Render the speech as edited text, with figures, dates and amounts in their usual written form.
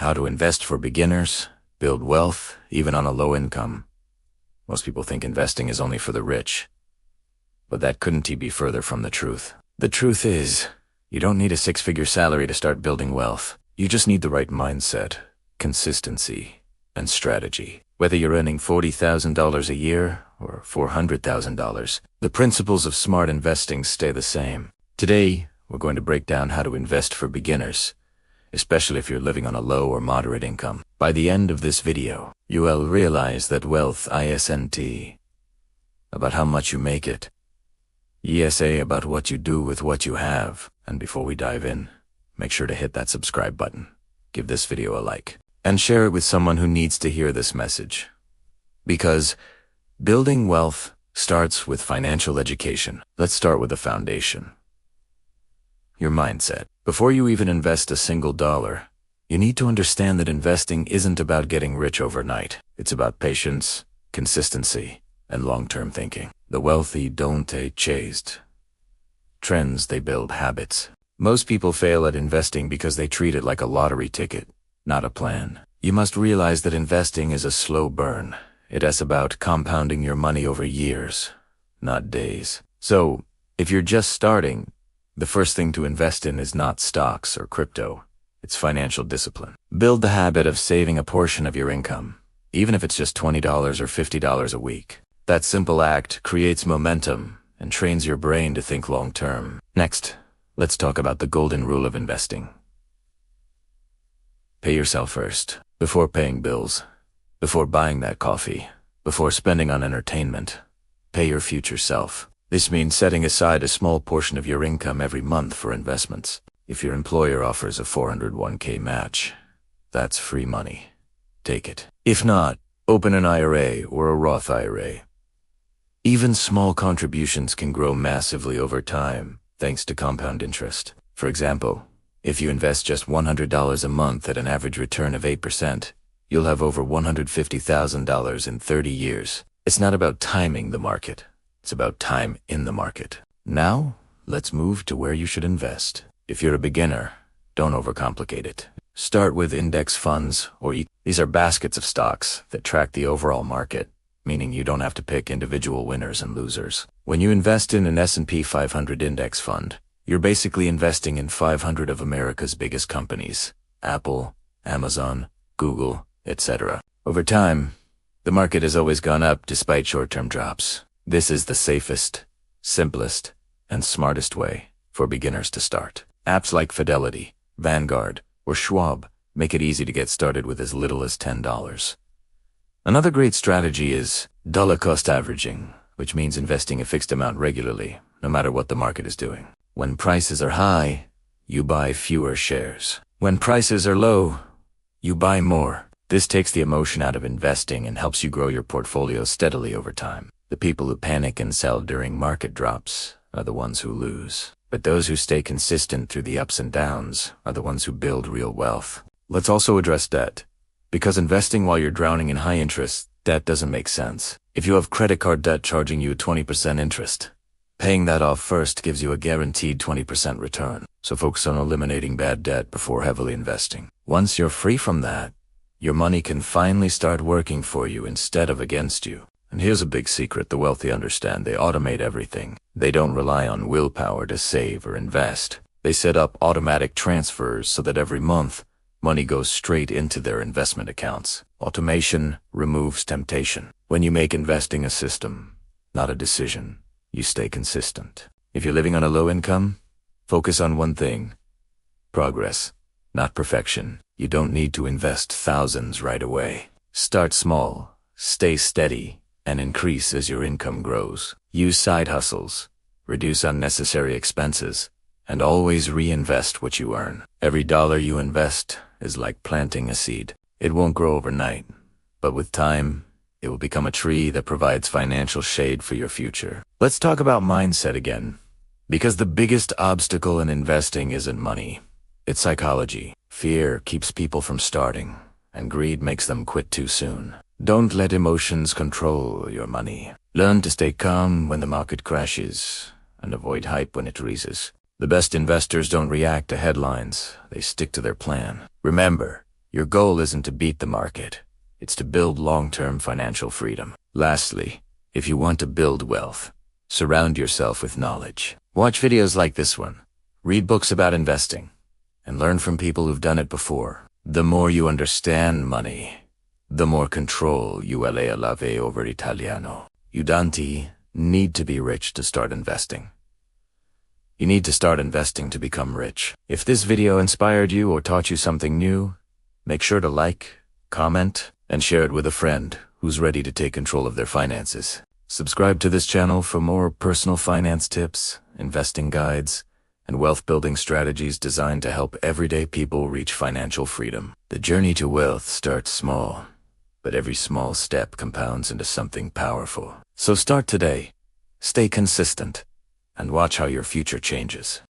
How to invest for beginners, build wealth, even on a low income. Most people think investing is only for the rich, but that couldn't be further from the truth. The truth is, you don't need a six-figure salary to start building wealth. You just need the right mindset, consistency, and strategy. Whether you're earning $40,000 a year or $400,000, the principles of smart investing stay the same. Today, we're going to break down how to invest for beginners, especially if you're living on a low or moderate income. By the end of this video, you will realize that wealth isn't about how much you make it. ESA about what you do with what you have. And before we dive in, make sure to hit that subscribe button, give this video a like, and share it with someone who needs to hear this message. Because building wealth starts with financial education. Let's start with the foundation. Your mindset. Before you even invest a single dollar, you need to understand that investing isn't about getting rich overnight. It's about patience, consistency, and long-term thinking. The wealthy don't chase trends, they build habits. Most people fail at investing because they treat it like a lottery ticket, not a plan. You must realize that investing is a slow burn. It's about compounding your money over years, not days. So, if you're just starting, the first thing to invest in is not stocks or crypto. It's financial discipline. Build the habit of saving a portion of your income, even if it's just $20 or $50 a week. That simple act creates momentum and trains your brain to think long-term. Next, let's talk about the golden rule of investing. Pay yourself first, before paying bills, before buying that coffee, before spending on entertainment. Pay your future self. This means setting aside a small portion of your income every month for investments. If your employer offers a 401k match, that's free money. Take it. If not, open an IRA or a Roth IRA. Even small contributions can grow massively over time, thanks to compound interest. For example, if you invest just $100 a month at an average return of 8%, you'll have over $150,000 in 30 years. It's not about timing the market. It's about time in the market. Now, let's move to where you should invest. If you're a beginner, don't overcomplicate it. Start with index funds or ETFs. These are baskets of stocks that track the overall market, meaning you don't have to pick individual winners and losers. When you invest in an S&P 500 index fund, you're basically investing in 500 of America's biggest companies: Apple, Amazon, Google, etc. Over time, the market has always gone up despite short-term drops. This is the safest, simplest, and smartest way for beginners to start. Apps like Fidelity, Vanguard, or Schwab make it easy to get started with as little as $10. Another great strategy is dollar cost averaging, which means investing a fixed amount regularly, no matter what the market is doing. When prices are high, you buy fewer shares. When prices are low, you buy more. This takes the emotion out of investing and helps you grow your portfolio steadily over time. The people who panic and sell during market drops are the ones who lose. But those who stay consistent through the ups and downs are the ones who build real wealth. Let's also address debt. Because investing while you're drowning in high interest debt doesn't make sense. If you have credit card debt charging you 20% interest, paying that off first gives you a guaranteed 20% return. So focus on eliminating bad debt before heavily investing. Once you're free from that, your money can finally start working for you instead of against you. And here's a big secret the wealthy understand: they automate everything. They don't rely on willpower to save or invest. They set up automatic transfers so that every month, money goes straight into their investment accounts. Automation removes temptation. When you make investing a system, not a decision, you stay consistent. If you're living on a low income, focus on one thing: progress, not perfection. You don't need to invest thousands right away. Start small, stay steady, and increase as your income grows. Use side hustles, reduce unnecessary expenses, and always reinvest what you earn. Every dollar you invest is like planting a seed. It won't grow overnight, but with time, it will become a tree that provides financial shade for your future. Let's talk about mindset again, because the biggest obstacle in investing isn't money. It's psychology. Fear keeps people from starting, and greed makes them quit too soon. Don't let emotions control your money. Learn to stay calm when the market crashes, and avoid hype when it raises. The best investors don't react to headlines, they stick to their plan. Remember, Your goal isn't to beat the market. It's to build long-term financial freedom. Lastly, if you want to build wealth, surround yourself with knowledge. Watch videos like this one, read books about investing, and learn from people who've done it before. The more you understand money, the more control you will have over Italiano. You don't need to be rich to start investing. You need to start investing to become rich. If this video inspired you or taught you something new, make sure to like, comment, and share it with a friend who's ready to take control of their finances. Subscribe to this channel for more personal finance tips, investing guides, and wealth-building strategies designed to help everyday people reach financial freedom. The journey to wealth starts small, but every small step compounds into something powerful. So start today, stay consistent, and watch how your future changes.